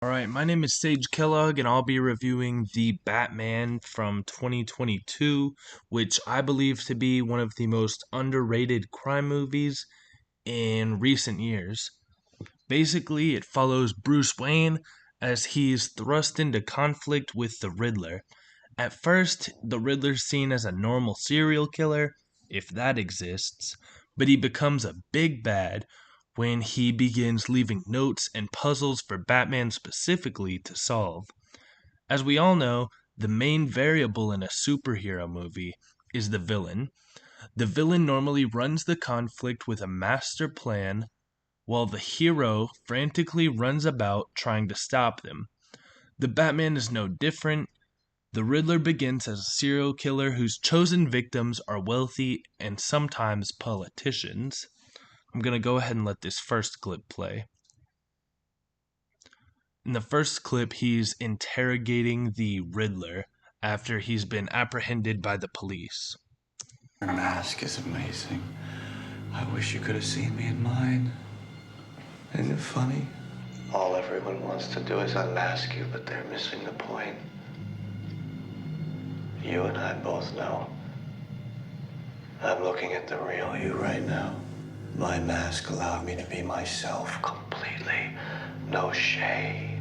Alright, my name is Sage Kellogg, and I'll be reviewing The Batman from 2022, which I believe to be one of the most underrated crime movies in recent years. Basically, it follows Bruce Wayne as he's thrust into conflict with the Riddler. At first, the Riddler's seen as a normal serial killer, if that exists, but he becomes a big bad when he begins leaving notes and puzzles for Batman specifically to solve. As we all know, the main variable in a superhero movie is the villain. The villain normally runs the conflict with a master plan, while the hero frantically runs about trying to stop them. The Batman is no different. The Riddler begins as a serial killer whose chosen victims are wealthy and sometimes politicians. I'm going to go ahead and let this first clip play. In the first clip, he's interrogating the Riddler after he's been apprehended by the police. Your mask is amazing. I wish you could have seen me in mine. Isn't it funny? All everyone wants to do is unmask you, but they're missing the point. You and I both know. I'm looking at the real you right now. My mask allowed me to be myself completely. No shade.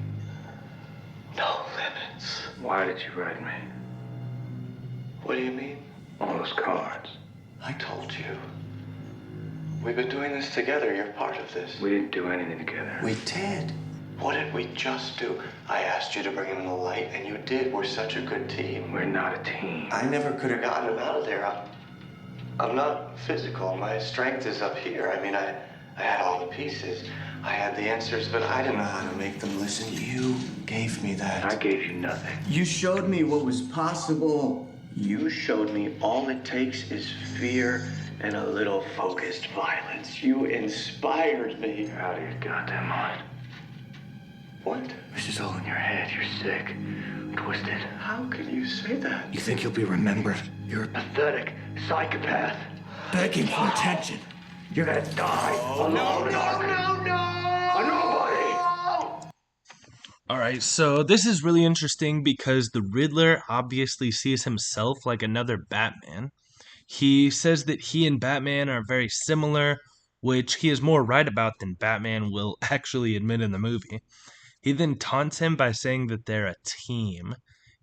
No limits. Why did you write me? What do you mean? All those cards. I told you. We've been doing this together. You're part of this. We didn't do anything together. We did. What did we just do? I asked you to bring him in the light, and you did. We're such a good team. We're not a team. I never could have gotten him out of there. I'm not physical. My strength is up here. I mean, I had all the pieces. I had the answers, but I didn't know how to make them listen. You gave me that. I gave you nothing. You showed me what was possible. You showed me all it takes is fear and a little focused violence. You inspired me. You're out of your goddamn mind. What? This is all in your head. You're sick. Twisted. How can you say that? You think you'll be remembered? You're a pathetic psychopath. Begging for attention. You're gonna die alone. No! A nobody! Alright, so this is really interesting because the Riddler obviously sees himself like another Batman. He says that he and Batman are very similar, which he is more right about than Batman will actually admit in the movie. He then taunts him by saying that they're a team.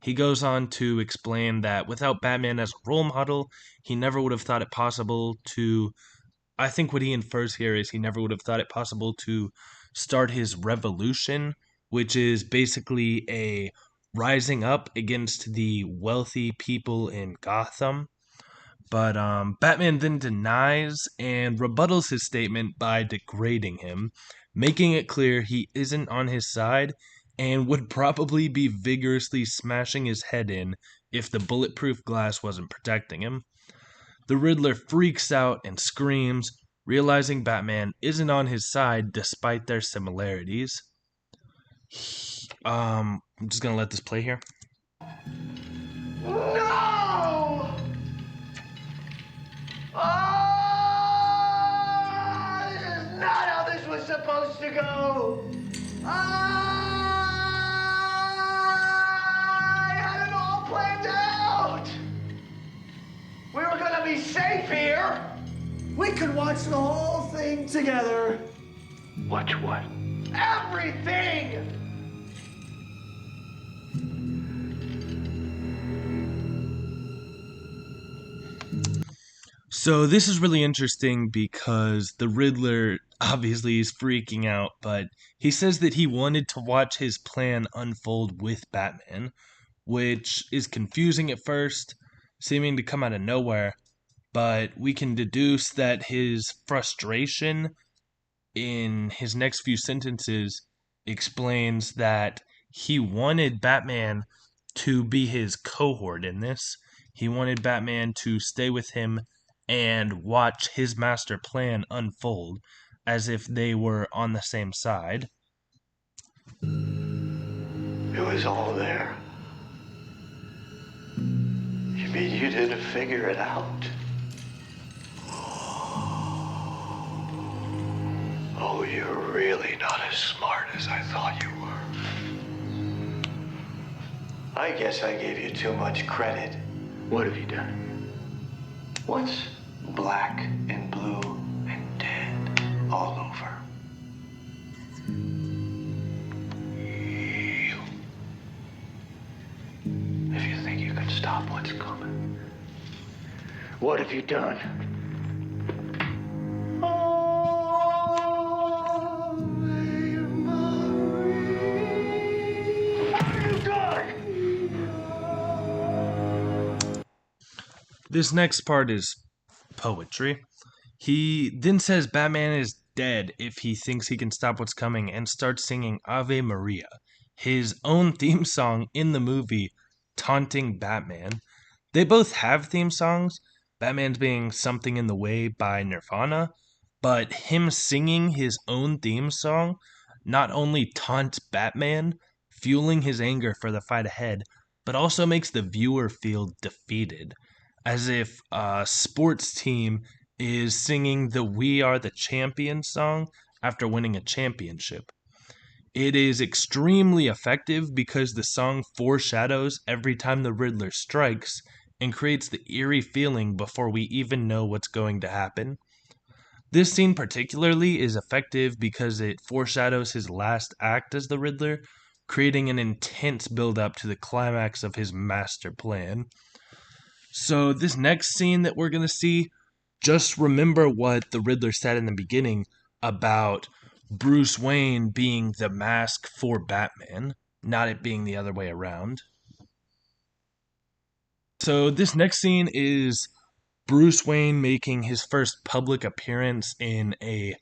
He goes on to explain that without Batman as a role model, he never would have thought it possible to. I think what he infers here is he never would have thought it possible to start his revolution, which is basically a rising up against the wealthy people in Gotham. But Batman then denies and rebuttals his statement by degrading him, making it clear he isn't on his side and would probably be vigorously smashing his head in if the bulletproof glass wasn't protecting him. The Riddler freaks out and screams, realizing Batman isn't on his side despite their similarities. I'm just gonna let this play here. No! This is not how this was supposed to go! I had it all planned out! We were gonna be safe here! We could watch the whole thing together! Watch what? Everything! So this is really interesting because the Riddler obviously is freaking out, but he says that he wanted to watch his plan unfold with Batman, which is confusing at first, seeming to come out of nowhere, but we can deduce that his frustration in his next few sentences explains that he wanted Batman to be his cohort in this. He wanted Batman to stay with him and watch his master plan unfold as if they were on the same side. It was all there. You mean you didn't figure it out? Oh, you're really not as smart as I thought you were. I guess I gave you too much credit. What have you done? What's black and blue and dead all over? You. If you think you can stop what's coming. What have you done? This next part is poetry. He then says Batman is dead if he thinks he can stop what's coming and starts singing Ave Maria, his own theme song in the movie, taunting Batman. They both have theme songs, Batman's being Something in the Way by Nirvana, but him singing his own theme song not only taunts Batman, fueling his anger for the fight ahead, but also makes the viewer feel defeated, as if a sports team is singing the We Are the Champions song after winning a championship. It is extremely effective because the song foreshadows every time the Riddler strikes and creates the eerie feeling before we even know what's going to happen. This scene particularly is effective because it foreshadows his last act as the Riddler, creating an intense build up to the climax of his master plan. So, this next scene that we're going to see, just remember what the Riddler said in the beginning about Bruce Wayne being the mask for Batman, not it being the other way around. So, this next scene is Bruce Wayne making his first public appearance in a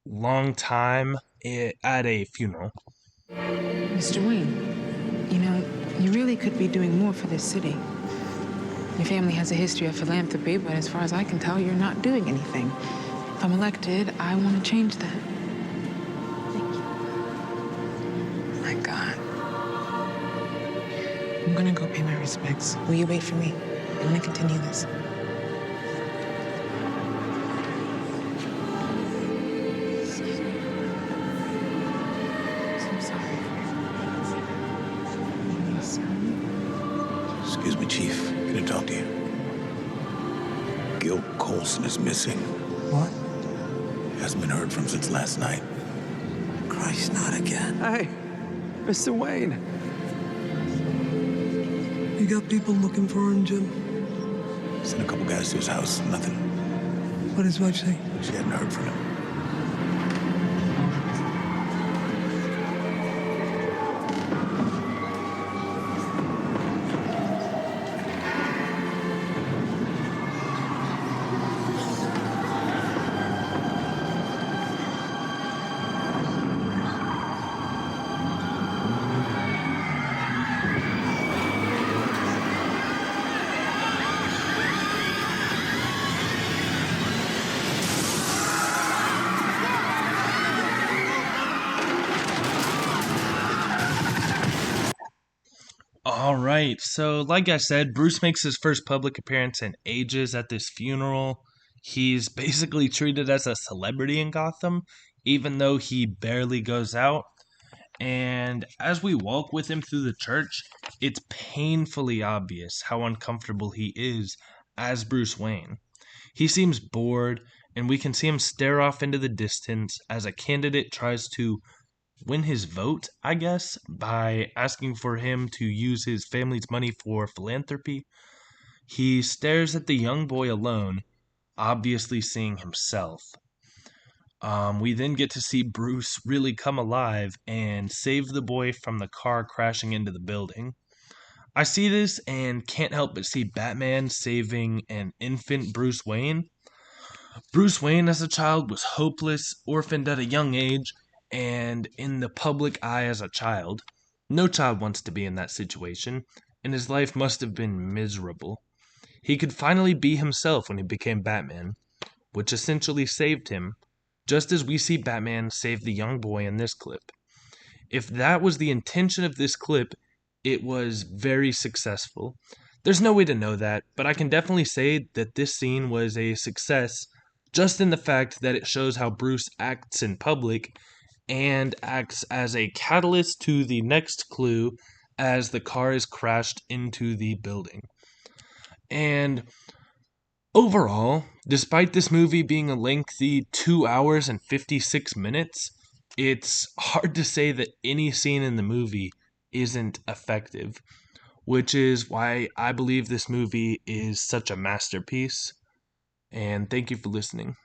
long time at a funeral. Mr. Wayne, you really could be doing more for this city. Your family has a history of philanthropy, but as far as I can tell, you're not doing anything. If I'm elected, I want to change that. Thank you. My God. I'm gonna go pay my respects. Will you wait for me? I'm gonna continue this. Excuse me. I'm so sorry for your son. Excuse me, Chief. Can I talk to you? Gil Coulson is missing. What? Hasn't been heard from since last night. Christ, not again. Hey, Mr. Wayne. You got people looking for him, Jim? Sent a couple guys to his house. Nothing. What does wife say? She hadn't heard from him. All right, so like I said, Bruce makes his first public appearance in ages at this funeral. He's basically treated as a celebrity in Gotham, even though he barely goes out. And as we walk with him through the church, it's painfully obvious how uncomfortable he is as Bruce Wayne. He seems bored, and we can see him stare off into the distance as a candidate tries to win his vote, I guess, by asking for him to use his family's money for philanthropy. He stares at the young boy alone, obviously seeing himself. We then get to see Bruce really come alive and save the boy from the car crashing into the building. I see this and can't help but see Batman saving an infant Bruce Wayne. Bruce Wayne as a child was hopeless, orphaned at a young age, and in the public eye as a child. No child wants to be in that situation, and his life must have been miserable. He could finally be himself when he became Batman, which essentially saved him, just as we see Batman save the young boy in this clip. If that was the intention of this clip, it was very successful. There's no way to know that, but I can definitely say that this scene was a success just in the fact that it shows how Bruce acts in public and acts as a catalyst to the next clue as the car is crashed into the building. And overall, despite this movie being a lengthy 2 hours and 56 minutes, it's hard to say that any scene in the movie isn't effective, which is why I believe this movie is such a masterpiece. And thank you for listening.